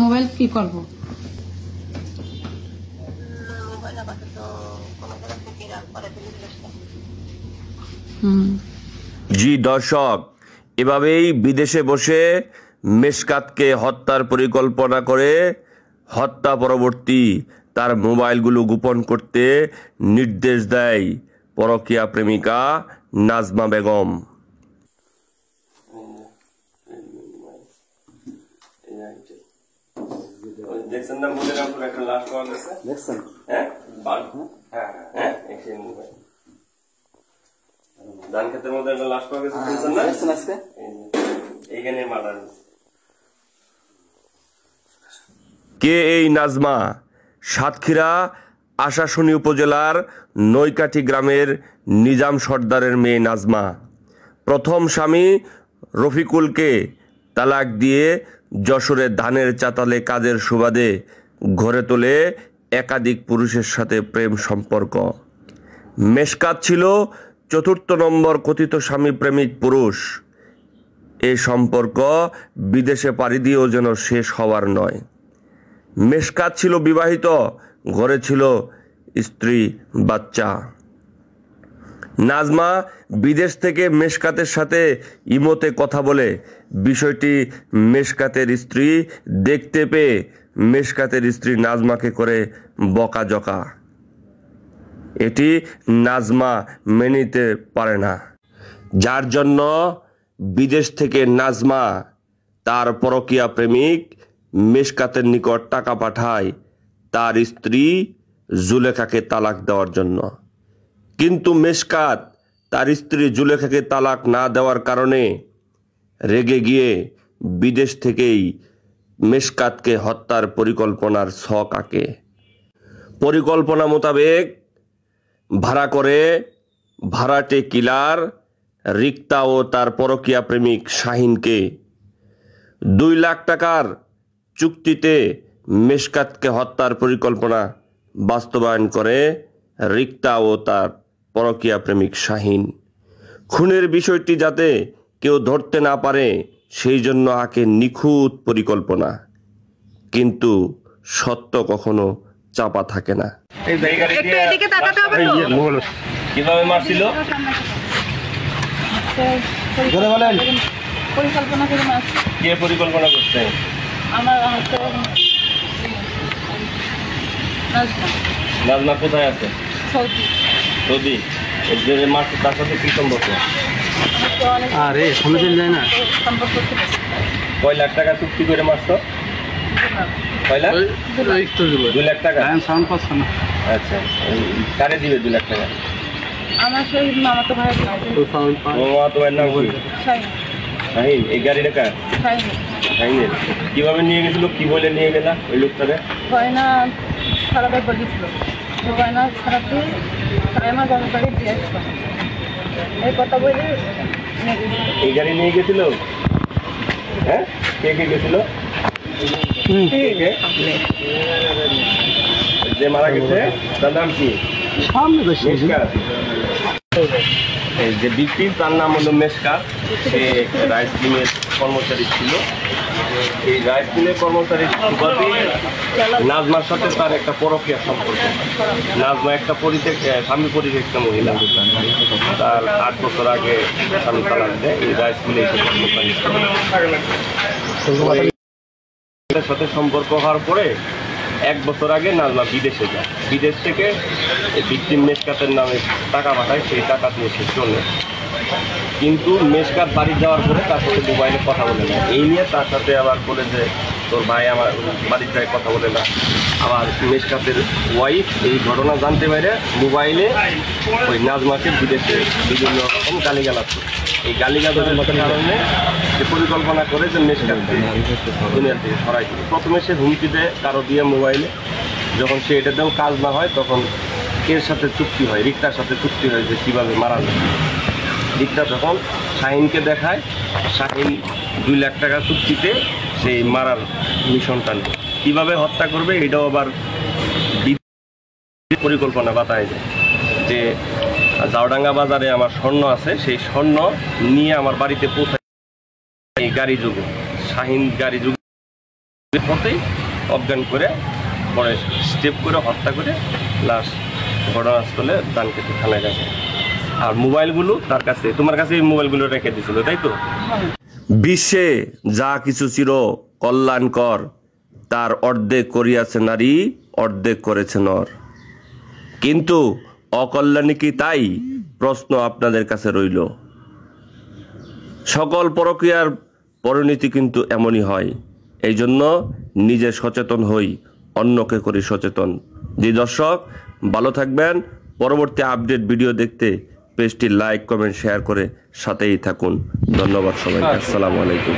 Mobile কি করবো? জি দর্শক, এভাবেই বিদেশে বসে মেশকাতকে হত্যার পরিকল্পনা করে হত্যা পরবর্তী তার মোবাইলগুলো গোপন করতে নির্দেশ দেয় পরকীয়া প্রেমিকা নাজমা বেগম। দেখছেন না মুদিরামপুর একটা লাশ পাওয়া গেছে? দেখছেন? হ্যাঁ হ্যাঁ ধান ক্ষেতের মধ্যে একটা লাশ পাওয়া গেছে, দেখছেন না? দেখছেন আজকে এইখানে মার্ডার হয়েছে। কে এই নাজমা? সাতক্ষীরা আশাশুনি উপজেলার নৈকাঠি গ্রামের নিজাম সর্দারের মেয়ে নাজমা প্রথম স্বামী রফিকুলকে তালাক দিয়ে যশোরে ধানের চাতালে কাজের সুবাদে ঘরে তোলে একাধিক পুরুষের সাথে প্রেম সম্পর্ক। মেশকাত ছিল চতুর্থ নম্বর কথিত স্বামী প্রেমিক পুরুষ। এই সম্পর্ক বিদেশে পাড়ি দিয়েও যেন শেষ হওয়ার নয়। মেশকাত ছিল বিবাহিত, ঘরে ছিল স্ত্রী, বাচ্চা। নাজমা বিদেশ থেকে মেশকাতের সাথে ইমোতে কথা বলে বিষয়টি মেশকাতের স্ত্রী দেখতে পেয়ে মেশকাতের স্ত্রী নাজমাকে করে বকাঝকা। এটি নাজমা মেনে নিতে পারে না, যার জন্য বিদেশ থেকে নাজমা তার পরকীয়া প্রেমিক মেশকাতের নিকট টাকা পাঠায় তার স্ত্রী জুলেখাকে তালাক দেওয়ার জন্য। কিন্তু মেশকাত তার স্ত্রী জুলেখাকে তালাক না দেওয়ার কারণে রেগে গিয়ে বিদেশ থেকেই মেশকাতকে হত্যার পরিকল্পনার ছক আঁকে। পরিকল্পনা মোতাবেক ভাড়া করে ভাড়াটে কিলার রিক্তা ও তার পরকীয়া প্রেমিক শাহিনকে 2 লাখ টাকার চুক্তিতে মেশকাতকে হত্যার পরিকল্পনা বাস্তবায়ন করে রিক্তা ও তার পরকীয়া প্রেমিক শাহিন। খুনের বিষয়টি যাতে কেউ ধরতে না পারে সেই জন্য আঁকে নিখুঁত পরিকল্পনা। কিন্তু সত্য কখনো চাপা থাকে না। কিভাবে মারছিল? পরিকল্পনা করে মাছ। কে পরিকল্পনা করছে? আমার নাজমা কোথায় আছে? সৌদি। যে মারছে তার সাথে কি সম্পর্ক? আরে সামনে চলে যায় না। কয় লাখ টাকা চুক্তি করে মারছো? কয় লাখ? 2 লাখ টাকা। আচ্ছা, কারে দিবে 2 লাখ টাকা? আমার সেই মামাতো ভাই। মামাতো ভাইয়ের নাম কি? শাহিন। এই গাড়িটা কার? শাহিনের। কিভাবে নিয়ে গেছিল? কি বলে নিয়ে গেলা ওই লোকটারে? গয়না খারাপের বলেছিল, গয়না খারাপ দিয়ে আমার বাবার বাড়ি দিয়ে আসলো, এই কথা বলে এই গাড়ি নিয়ে গেছিল। হ্যাঁ, কে কে গেছিল? যে মারা গেছে তার নাম কি? যে বিক্রি তার নাম হলো মেশকাত। সে রাইস মিলের কর্মচারী ছিল। এই রাইস মিলের কর্মচারী নাজমার সাথে তার একটা পরকীয়া সম্পর্ক। নাজমা একটা স্বামী পরিত্যক্ত মহিলা। তার 8 বছর আগে স্বামী তালাক দেয়। এই রাইস মিলে এর সাথে সম্পর্ক হওয়ার পরে 1 বছর আগে নাজমা বিদেশে যায়। বিদেশ থেকে ভিকটিম মেশকাতের নামে টাকা পাঠায়, সেই টাকা দিয়ে সে চলে। কিন্তু মেশকাত বাড়ি যাওয়ার পরে তার সাথে মোবাইলে কথা বলে না। এই নিয়ে তার সাথে আবার বলে যে তোর ভাই আমার বাড়ির যায় কথা বলে না। আবার মেশকাতের ওয়াইফ এই ঘটনা জানতে পারে মোবাইলে ওই নাজমাকে বিদেশে বিভিন্ন রকম গালিগালাজ করে। এই গালিগালাজের কারণে সে পরিকল্পনা করে যে মেশকাত দুনিয়া থেকে সরাই দিল। প্রথমে সে হুমকি দেয় কারো দিয়ে মোবাইলে। যখন সে এটাতেও কাজ না হয় তখন এর সাথে চুক্তি হয়, রিক্তার সাথে চুক্তি হয় যে কীভাবে মারা যায়। রিক্তা তখন শাহিনকে দেখায়। শাহিন 2 লাখ টাকা চুক্তিতে সেই মারার মিশনটা নেয়। কীভাবে হত্যা করবে এটাও আবার পরিকল্পনা বাতায় যায় যে জাউডাঙ্গা বাজারে আমার স্বর্ণ আছে, সেই স্বর্ণ নিয়ে আমার বাড়িতে পৌঁছায় এই গাড়ি যুগে। শাহিন গাড়ি যুগে পথেই অজ্ঞান করে পরে স্টেপ করে হত্যা করে লাশ ঘটনাস্থলে দান কেটে থানায় রাখে। আর মোবাইলগুলো তার কাছে, তোমার কাছে এই মোবাইলগুলো রেখে দিয়েছিল, তাই তো? বিশ্বে যা কিছু চির কল্যাণকর তার অর্ধেক করিয়াছে নারী, অর্ধেক করেছে নর। কিন্তু অকল্যাণী কি তাই? প্রশ্ন আপনাদের কাছে রইল। সকল পরক্রিয়ার পরিণতি কিন্তু এমনই হয়। এই জন্য নিজে সচেতন হই, অন্যকে করি সচেতন। জি দর্শক, ভালো থাকবেন। পরবর্তী আপডেট ভিডিও দেখতে পেজটি লাইক, কমেন্ট, শেয়ার করে সাথেই থাকুন। ধন্যবাদ সবাইকে। আসসালামু আলাইকুম।